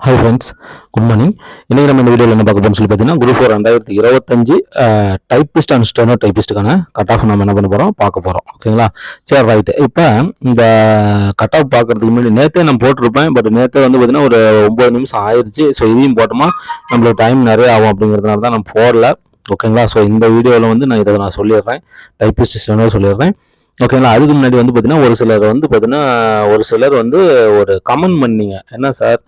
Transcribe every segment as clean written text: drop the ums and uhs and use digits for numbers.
Hi friends, good morning. இன்றைக்கி நம்ம இந்த வீடியோவில் என்ன பார்க்க போகிறோம்னு சொல்லி பார்த்தீங்கன்னா குரூப் 4 2025 டைப்பிஸ்ட் அண்ட் ஸ்டெனோ டைப்பிஸ்ட்டுக்கான கட் ஆஃப் நம்ம என்ன பண்ண போகிறோம் பார்க்க போகிறோம். ஓகேங்களா? சரி, ரைட்டு. இப்போ இந்த கட் ஆஃப் பார்க்குறதுக்கு முன்னாடி நேற்றே நான் போட்டிருப்பேன். பட் நேற்றே வந்து பார்த்தீங்கன்னா ஒரு 9 நிமிஷம் ஆயிடுச்சு. ஸோ இதையும் போட்டோமா நம்மளுக்கு டைம் நிறைய ஆகும் அப்படிங்கிறதுனால தான் நான் போடல. ஓகேங்களா? ஸோ இந்த வீடியோவில் வந்து நான் சொல்லிடுறேன், டைப்பிஸ்ட் ஸ்டெனோ சொல்லிடுறேன். ஓகேங்களா? அதுக்கு முன்னாடி வந்து பார்த்தீங்கன்னா ஒரு சிலர் வந்து ஒரு கமெண்ட் பண்ணீங்க, என்ன சார்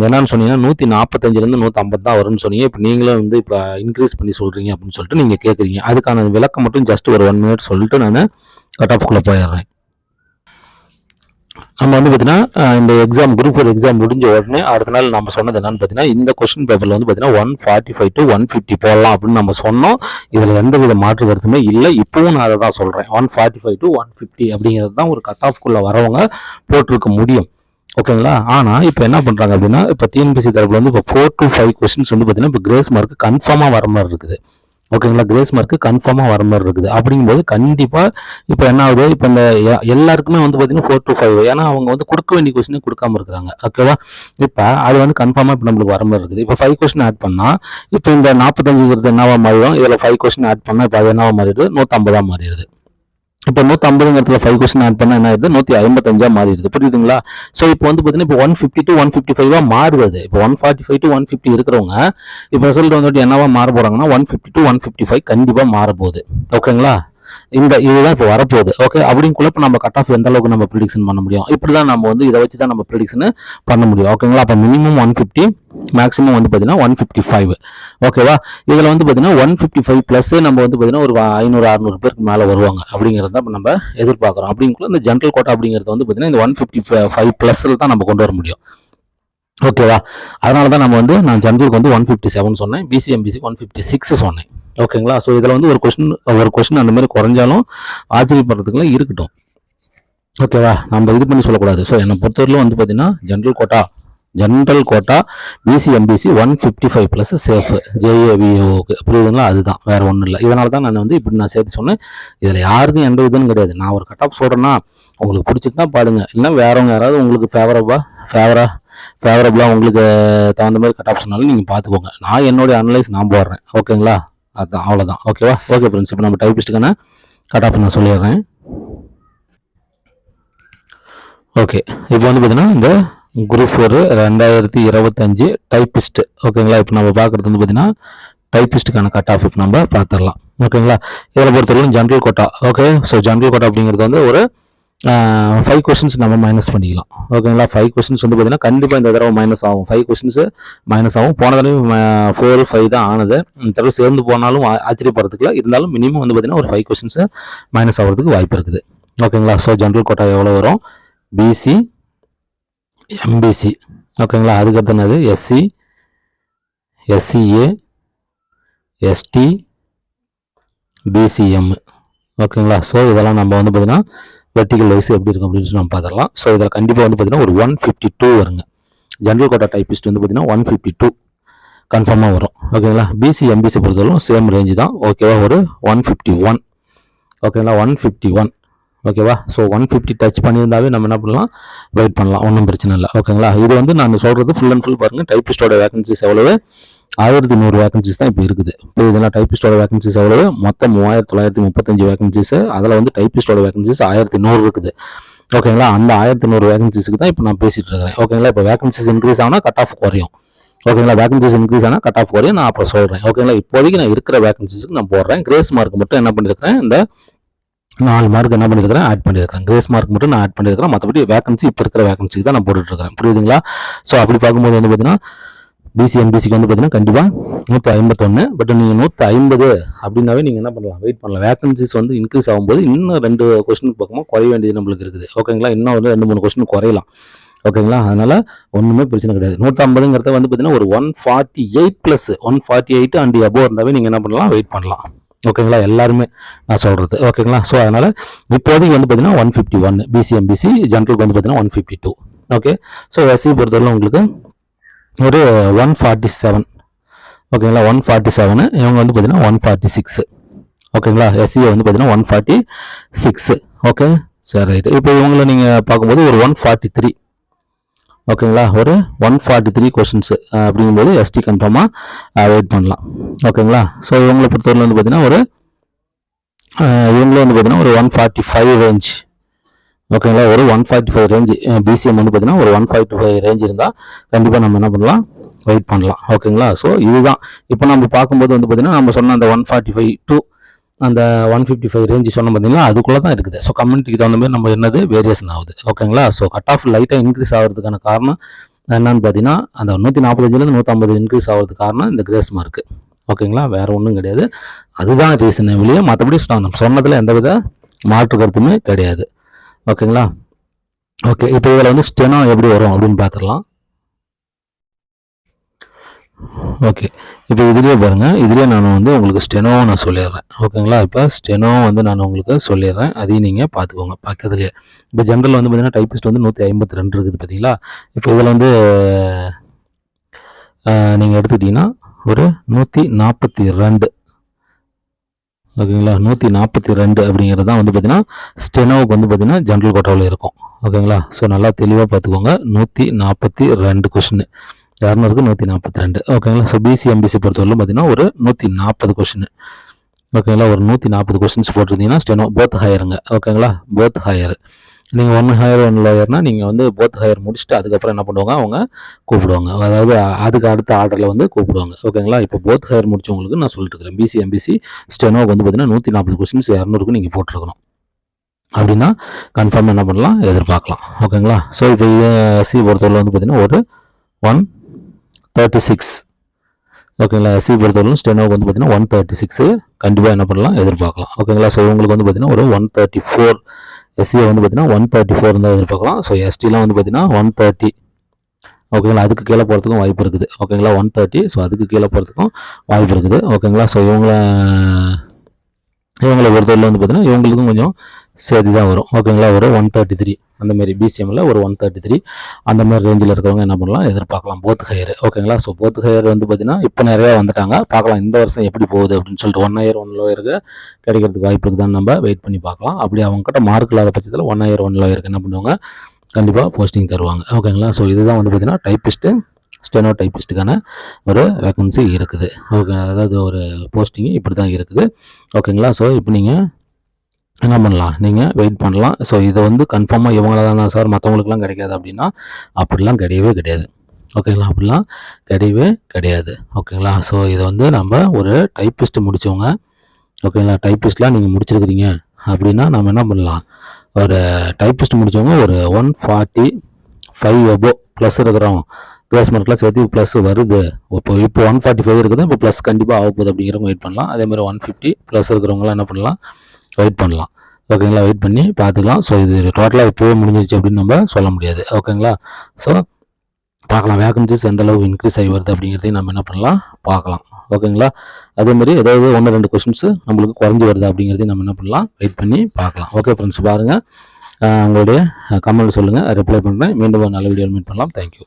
என்னன்னு சொன்னீங்கன்னா 145லேருந்து 150 தான் வரும்னு சொன்னீங்க. இப்போ நீங்களும் வந்து இப்போ இன்க்ரீஸ் பண்ணி சொல்கிறீங்க அப்படின்னு சொல்லிட்டு நீங்கள் கேட்குறீங்க. அதுக்கான விளக்கம் மட்டும் ஜஸ்ட் ஒரு 1 மினிட் சொல்லிட்டு நான் கட் ஆஃப்குள்ளே போயிடுறேன். நம்ம வந்து பார்த்தீங்கன்னா இந்த குரூப் 4 எக்ஸாம் முடிஞ்ச உடனே அடுத்த நாள் நம்ம சொன்னது என்னன்னு பார்த்தீங்கன்னா, இந்த கொஸ்டின் பேப்பரில் வந்து பார்த்தீங்கன்னா 145 to 150 போடலாம் அப்படின்னு நம்ம சொன்னோம். இதில் எந்த வித மாற்று கருத்துமே இல்லை. இப்போவும் நான் அதை தான் சொல்கிறேன். 145 to 150 அப்படிங்கிறது தான் ஒரு கட் ஆஃப்குள்ளே வரவங்க போட்டிருக்க முடியும். ஓகேங்களா? ஆனால் இப்போ என்ன பண்ணுறாங்க அப்படின்னா, இப்போ டிஎன்பிசி தரப்புல வந்து இப்போ 4 to 5 கொஸ்டின்ஸ் வந்து பார்த்தீங்கன்னா இப்போ கிரேஸ் மார்க் கன்ஃபார்மாக வர மாதிரி இருக்குது. ஓகேங்களா? கிரேஸ் மார்க் கன்ஃபார்மாக வர மாதிரி இருக்குது. அப்படிங்கும்போது கண்டிப்பாக இப்போ என்ன ஆகுது, இப்போ இந்த எல்லாருக்குமே வந்து பார்த்தீங்கன்னா 4 to 5, ஏன்னா அவங்க வந்து கொடுக்க வேண்டிய கொஸ்டினே கொடுக்காம இருக்கிறாங்க. ஓகேவா? இப்போ அது வந்து கன்ஃபார்மாக இப்போ நம்மளுக்கு வர மாதிரி இருக்குது. இப்போ 5 கொஸ்டின் ஆட் பண்ணால் இப்போ இந்த 45 என்னவா மாறிடும், இதில் 5 கொஸ்டின் ஆட் பண்ணால் இப்போ அது என்னவா மாறிடுது, 150 மாறிடுது. இப்போ 150 5 கொஸ்டின் ஆட் பண்ணால் என்ன ஆயிடுது, 155 மாறிடுது. புரியுதுங்களா? ஸோ இப்போ வந்து பார்த்தீங்கன்னா இப்போ 150 to 155 மாறுது. இப்போ 145 to 150 இருக்கிறவங்க இப்போ ரிசல்ட் வந்துட்டு என்னவா மாற போறாங்கன்னா 150 to 155 கண்டிப்பாக மாற போகுது. ஓகேங்களா? இதுதான் இப்போ வரப்போகுது. ஓகே, அப்படிங்குள்ள இப்போ நம்ம கட் ஆஃப் எந்த அளவுக்கு நம்ம ப்ரிடிக்ஷன் பண்ண முடியும், இப்படி தான் நம்ம வந்து இதை வச்சு தான் நம்ம ப்ரிடிக்ஷன் பண்ண முடியும். ஓகேங்களா? அப்போ மினிமம் 150, மேக்ஸிமம் வந்து பார்த்தீங்கன்னா 155. ஓகேவா? இதில் வந்து பார்த்தீங்கன்னா 155 ப்ளஸ் நம்ம வந்து பார்த்தீங்கன்னா ஒரு 500-600 பேருக்கு மேலே வருவாங்க அப்படிங்கிறது தான் இப்போ நம்ம எதிர்பார்க்குறோம். அப்படிங்குள்ள இந்த ஜென்ரல் கோட்டா அப்படிங்கிறது வந்து பார்த்தீங்கன்னா இந்த 155 ப்ளஸில் தான் நம்ம கொண்டு வர முடியும். ஓகேவா? அதனால தான் நான் ஜென்ரலுக்கு வந்து 157 சொன்னேன், பிசிஎம்பிசிக்கு 156 சொன்னேன். ஓகேங்களா? ஸோ இதில் வந்து ஒரு கொஸ்டின் அந்த மாதிரி குறைஞ்சாலும் ஆச்சரியப்படுறதுக்குலாம் இருக்கட்டும். ஓகேவா? நம்ம இது பண்ணி சொல்லக்கூடாது. ஸோ என்னை பொறுத்தவரையிலும் வந்து பார்த்தீங்கன்னா general quota BC MBC 155 plus safe ஜேஏவிஓக்கு. புரியுதுங்களா? அதுதான், வேற ஒன்றும் இல்லை. இதனால தான் நான் வந்து இப்படி சேர்த்து சொன்னேன். இதில் யாருக்கும் எந்த இதுன்னு கிடையாது. நான் ஒரு கட் ஆஃப் சொல்கிறேன்னா உங்களுக்கு பிடிச்சிட்டுனா பாடுங்க, இல்லை வேறவங்க யாராவது உங்களுக்கு ஃபேவரபுளாக உங்களுக்கு தகுந்த மாதிரி கட் ஆஃப் சொன்னாலும் நீங்கள் பார்த்துக்கோங்க. நான் என்னுடைய அனலைஸ் நான் போடுறேன். ஓகேங்களா? அதுதான், அவ்வளோதான். ஓகேவா? ஓகே ஃப்ரெண்ட்ஸ், இப்போ நம்ம டைப்பிஸ்ட்டுக்கான கட் ஆஃப் நான் சொல்லிடுறேன். ஓகே, இப்போ வந்து பார்த்தீங்கன்னா இந்த குரூப் 4 2025 டைப்பிஸ்ட். ஓகேங்களா? இப்போ நம்ம பார்க்குறது வந்து பார்த்தீங்கன்னா டைப்பிஸ்ட்டுக்கான கட் ஆஃப் இப்போ நம்ம பார்த்துடலாம். ஓகேங்களா? இதில் பொறுத்தவரைக்கும் general quota. Okay, so general quota அப்படிங்கிறது வந்து ஒரு 5 கொஸ்டின்ஸ் நம்ம மைனஸ் பண்ணிக்கலாம். ஓகேங்களா? 5 கொஸ்டின்ஸ் வந்து பார்த்தீங்கன்னா கண்டிப்பாக இந்த தடவை மைனஸ் ஆகும். 5 கொஸ்டின்ஸ் மைனஸ் ஆகும். போன தடவை 4, 5 தான் ஆனது. இந்த தடவை சேர்ந்து போனாலும் ஆச்சரியப்படுறதுக்குல இருந்தாலும் மினிமம் வந்து பார்த்தீங்கன்னா ஒரு 5 கொஸ்டின்ஸ் மைனஸ் ஆகிறதுக்கு வாய்ப்பு இருக்குது. ஓகேங்களா? ஸோ ஜென்ரல் கோட்டா எவ்வளோ வரும், பிசி, எம்பிசி. ஓகேங்களா? அதுக்கடுத்து என்னது, எஸ்சி, எஸ்சிஏ, எஸ்டி, பிசிஎம். ஓகேங்களா? ஸோ இதெல்லாம் நம்ம வந்து பார்த்தீங்கன்னா வெர்டிகல் வைஸ் எப்படி இருக்கும் அப்படின்னு சொல்லி நம்ம பார்த்துடலாம். ஸோ இதில் கண்டிப்பாக வந்து பார்த்தீங்கன்னா ஒரு 152 வருங்க. ஜென்ரல் கோட்டா டைப்பிஸ்ட் வந்து பார்த்தீங்கன்னா 152 கன்ஃபார்மாக வரும். ஓகேங்களா? பிசி எம்பிசி பொறுத்தவரைக்கும் சேம் ரேஞ்சு தான். ஓகேவா? ஒரு 151. ஓகேங்களா? 151. ஓகேவா? ஸோ 150 டச் பண்ணியிருந்தாவே நம்ம என்ன பண்ணலாம், வெயிட் பண்ணலாம், ஒன்றும் பிரச்சனை இல்லை. ஓகேங்களா? இது வந்து நான் சொல்கிறது ஃபுல் அண்ட் ஃபுல் பாருங்கள். டைப்பிஸ்டோட வேகன்சிஸ் எவ்வளவு, 1100 வேகன்சிஸ் தான் இப்போ இருக்குது. இப்போ இதெல்லாம் டைப்பிஸ்டோட வேகன்சிஸ் எவ்வளவு, மொத்தம் 3935 வேகன்சிஸ். அதில் வந்து டைப்பிஸ்டோட வேகன்சிஸ் 1100 இருக்குது. ஓகேங்களா? அந்த 1100 வேகன்சிஸ்க்கு தான் இப்போ நான் பேசிட்டு இருக்கிறேன். ஓகேங்களா? இப்போ வேகன்சிஸ் இன்க்ரீஸ் ஆனால் கட் ஆஃப் குறையும். ஓகேங்களா? வேகன்சிஸ் இன்க்ரீஸ் ஆனால் கட் ஆஃப் குறையும். நான் அப்புறம் சொல்கிறேன். ஓகேங்களா? இப்போதைக்கு நான் இருக்கிற வேகன்சிஸ்க்கு நான் போடுறேன். கிரேஸ் மார்க் மட்டும் என்ன பண்ணியிருக்கிறேன், இந்த 4 மார்க் என்ன பண்ணியிருக்கிறேன், ஆட் பண்ணியிருக்கிறேன். கிரேஸ் மார்க் மட்டும் நான் ஆட் பண்ணியிருக்கிறேன். மற்றபடி வேகன்சி இப்போ இருக்கிற வேகன்சிக்கு தான் நான் போட்டுட்ருக்கிறேன். புரியுதுங்களா? ஸோ அப்படி பார்க்கும்போது வந்து பார்த்தீங்கன்னா பிசி எம்பிசிக்கு வந்து பார்த்தீங்கன்னா கண்டிப்பாக 151. பட் நீங்கள் 150 அப்படின்னாவே நீங்கள் என்ன பண்ணலாம், வெயிட் பண்ணலாம். வேகன்சிஸ் வந்து இன்க்ரீஸ் ஆகும்போது இன்னும் 2 கொஸ்டின் பக்கமாக குறைய வேண்டியது நம்மளுக்கு இருக்குது. ஓகேங்களா? இன்னும் வந்து 2-3 கொஸ்டின் குறையலாம். ஓகேங்களா? அதனால் ஒன்றுமே பிரச்சனை கிடையாது. 150ங்கிறத வந்து பார்த்தீங்கன்னா ஒரு 148 ப்ளஸ் 148 அண்ட் அபோவ் இருந்தாவே நீங்கள் என்ன பண்ணலாம், வெயிட் பண்ணலாம். ஓகேங்களா? எல்லாருமே நான் சொல்கிறது. ஓகேங்களா? ஸோ அதனால் இப்போதைக்கு வந்து பார்த்தீங்கன்னா 151 பிசிஎம்பிசி, ஜென்ரலுக்கு வந்து பார்த்தீங்கன்னா 152. ஓகே, ஸோ எஸ்சி பொறுத்தவரை உங்களுக்கு ஒரு 147. ஓகேங்களா? 147. இவங்க வந்து பார்த்தீங்கன்னா 146. ஓகேங்களா? எஸ்சியை வந்து பார்த்தீங்கன்னா 146. ஓகே, சரி ரைட்டு. இப்போ இவங்களை நீங்கள் பார்க்கும்போது ஒரு 143. ஓகேங்களா. ஒரு 143 கொஷின்ஸ் அப்படிங்கும்போது எஸ்டி கன்ஃபார்மாக வெயிட் பண்ணலாம். ஓகேங்களா. ஸோ இவங்களை பொறுத்தவரை வந்து பார்த்தீங்கன்னா இவங்களும் வந்து பார்த்தீங்கன்னா ஒரு 145 ரேஞ்ச். ஓகேங்களா. ஒரு 145 ரேஞ்சு பிசிஎம் வந்து பார்த்தீங்கன்னா ஒரு 145 ரேஞ்ச் இருந்தால் கண்டிப்பாக நம்ம என்ன பண்ணலாம், வெயிட் பண்ணலாம். ஓகேங்களா. ஸோ இதுதான் இப்போ நம்ம பார்க்கும்போது வந்து பார்த்தீங்கன்னா நம்ம சொன்ன அந்த 145 டு அந்த 155 ரேஞ்சு சொன்ன பார்த்தீங்கன்னா அதுக்குள்ளே தான் இருக்குது. ஸோ கம்யூனிட்டிக்கு தகுந்த மாதிரி நம்ம என்னது வேரியேஷன் ஆகுது. ஓகேங்களா. ஸோ கட் ஆஃப் லைட்டாக இன்க்ரீஸ் ஆகிறதுக்கான காரணம் என்னன்னு பார்த்தீங்கன்னா அந்த 145லேருந்து 150 இன்க்ரீஸ் ஆகிறதுக்கு காரணம் இந்த கிரேஸ் மார்க்கு. ஓகேங்களா. வேறு ஒன்றும் கிடையாது. அதுதான் ரீசன் வெளியே, மற்றபடி நம்ம சொன்னதில் எந்தவித மாற்று கருத்துமே கிடையாது. ஓகேங்களா. ஓகே, இப்போ இதில் வந்து ஸ்டெனோ எப்படி வரும் அப்படின்னு பார்த்துடலாம். ஓகே, இப்போ இதுலேயே பாருங்கள், இதுலேயே நான் வந்து உங்களுக்கு ஸ்டெனோவை நான் சொல்லிடுறேன். ஓகேங்களா. இப்போ ஸ்டெனோ வந்து நான் உங்களுக்கு சொல்லிடுறேன், அதையும் நீங்கள் பார்த்துக்கோங்க பக்கத்துலேயே. இப்போ ஜென்ரல் வந்து பார்த்தீங்கன்னா டைப்பிஸ்ட் வந்து 152 இருக்குது பார்த்தீங்களா. இப்போ இதில் வந்து நீங்கள் எடுத்துக்கிட்டிங்கன்னா ஒரு 142. ஓகேங்களா. 142 அப்படிங்கிறது தான் வந்து பார்த்தீங்கன்னா ஸ்டெனோவுக்கு வந்து பார்த்தீங்கன்னா ஜென்ரல் கோட்டாவில் இருக்கும். ஓகேங்களா. ஸோ நல்லா தெளிவாக பார்த்துக்கோங்க. 142 கொஷின் 200க்கு 142. ஓகேங்களா. ஸோ பிசி எம்பிசி பொறுத்தவரையிலும் பார்த்தீங்கன்னா ஒரு 140 கொஷின். ஓகேங்களா. ஒரு 140 கொஷின்ஸ் போட்டிருந்தீங்கன்னா ஸ்டெனோ போத் ஹையருங்க. ஓகேங்களா. Both higher. நீங்கள் 1 ஹையர் 1 லோயர்னால் நீங்கள் வந்து போத் ஹையர் முடிச்சுட்டு அதுக்கப்புறம் என்ன பண்ணுவாங்க, அவங்க கூப்பிடுவாங்க. அதாவது அதுக்கு அடுத்த ஆர்டரில் வந்து கூப்பிடுவாங்க. ஓகேங்களா. இப்போ போத் ஹையர் முடிச்சவங்களுக்கு நான் சொல்லிட்டு இருக்கிறேன், பிசி எம்பிசி ஸ்டெனோவுக்கு வந்து பார்த்தீங்கன்னா 140 கொஸ்டின்ஸ் 200க்கு நீங்கள் போட்டிருக்கணும். அப்படின்னா கன்ஃபார்மாக என்ன பண்ணலாம், எதிர்பார்க்கலாம். ஓகேங்களா. ஸோ இப்போ எஸ்சி பொறுத்தவரை வந்து பார்த்தீங்கன்னா ஒரு 136. ஓகேங்களா. எஸ்சி பொறுத்தவரைக்கும் ஸ்டெனோவுக்கு வந்து பார்த்தீங்கன்னா 136 கண்டிப்பாக என்ன பண்ணலாம், எதிர்பார்க்கலாம். ஓகேங்களா. ஸோ உங்களுக்கு வந்து பார்த்தீங்கன்னா ஒரு 134. எஸ்சியை வந்து பார்த்தீங்கன்னா 134 இருந்தால் எதிர்பார்க்கலாம். ஸோ எஸ்டிலாம் வந்து பார்த்தீங்கன்னா 130. ஓகேங்களா. அதுக்கு கீழே போகிறதுக்கும் வாய்ப்பு இருக்குது. ஓகேங்களா. 130. ஸோ அதுக்கு கீழே போகிறதுக்கும் வாய்ப்பு இருக்குது. ஓகேங்களா. ஸோ இவங்களை பொறுத்தவரையில் வந்து பார்த்தீங்கன்னா இவங்களுக்கும் கொஞ்சம் சேர்த்து தான் வரும். ஓகேங்களா. ஒரு 133 அந்த மாதிரி பிசிஎம்மில் ஒரு 133 அந்த மாதிரி ரேஞ்சில் இருக்கிறவங்க என்ன பண்ணலாம், எதிர்பார்க்கலாம். Both higher. ஓகேங்களா. ஸோ போத் ஹையர் வந்து பார்த்தீங்கன்னா இப்போ நிறையா வந்துட்டாங்க. பார்க்கலாம் இந்த வருஷம் எப்படி போகுது அப்படின்னு சொல்லிட்டு. 1 ஹையர் 1 லோயருக்கு கிடைக்கிறதுக்கு வாய்ப்பு இருக்குதான்னு நம்ம வெயிட் பண்ணி பார்க்கலாம். அப்படி அவங்ககிட்ட மார்க் இல்லாத பட்சத்தில் 1 ஹையர் 1 லோயருக்கு என்ன பண்ணுவாங்க, கண்டிப்பாக போஸ்டிங் தருவாங்க. ஓகேங்களா. ஸோ இதுதான் வந்து பார்த்தீங்கன்னா டைப்பிஸ்ட்டு ஸ்டெனோ டைப்பிஸ்ட்டுக்கான ஒரு வேக்கன்சி இருக்குது. ஓகே, அதாவது ஒரு போஸ்டிங்கு இப்படி தான் இருக்குது. ஓகேங்களா. ஸோ இப்போ நீங்கள் என்ன பண்ணலாம், நீங்கள் வெயிட் பண்ணலாம். ஸோ இதை வந்து கன்ஃபார்மாக இவங்கள தானே சார் மற்றவங்களுக்குலாம் கிடைக்காது அப்படின்னா அப்படிலாம் கிடையவே கிடையாது. ஓகேங்களா. அப்படிலாம் கிடையவே கிடையாது. ஓகேங்களா. ஸோ இதை வந்து நம்ம ஒரு டைப்பிஸ்ட்டு முடித்தவங்க, ஓகேங்களா, டைப்பிஸ்ட்லாம் நீங்கள் முடிச்சிருக்கிறீங்க அப்படின்னா நம்ம என்ன பண்ணலாம், ஒரு டைப்பிஸ்ட் முடித்தவங்க ஒரு 145 அபோ ப்ளஸ் இருக்கிறோம், கிளாஸ் மார்க்லாம் சேர்த்து ப்ளஸ் வருது. இப்போ 145 இருக்குது, இப்போ ப்ளஸ் கண்டிப்பாக ஆக போகுது அப்படிங்கிறவங்க வெயிட் பண்ணலாம். அதேமாதிரி 150 ப்ளஸ் இருக்கிறவங்களாம் என்ன பண்ணலாம், வெயிட் பண்ணலாம். ஓகேங்களா. வெயிட் பண்ணி பார்த்துக்கலாம். ஸோ இது டோட்டலாக இப்போவே முடிஞ்சிருச்சு அப்படின்னு நம்ம சொல்ல முடியாது. ஓகேங்களா. ஸோ பார்க்கலாம் வேகன்சிஸ் எந்த அளவுக்கு இன்க்ரீஸ் ஆகி வருது அப்படிங்கிறதையும் நம்ம என்ன பண்ணலாம், பார்க்கலாம். ஓகேங்களா. அதேமாதிரி ஏதாவது 1-2 கொஸ்டின்ஸு நம்மளுக்கு குறைஞ்சி வருது அப்படிங்கிறதையும் நம்ம என்ன பண்ணலாம், வெயிட் பண்ணி பார்க்கலாம். ஓகே ஃப்ரெண்ட்ஸ், பாருங்கள், உங்களுடைய கமெண்ட் சொல்லுங்கள், ரிப்ளை பண்ணுறேன். மீண்டும் ஒரு நல்ல வீடியோ மீட் பண்ணலாம். தேங்க்யூ.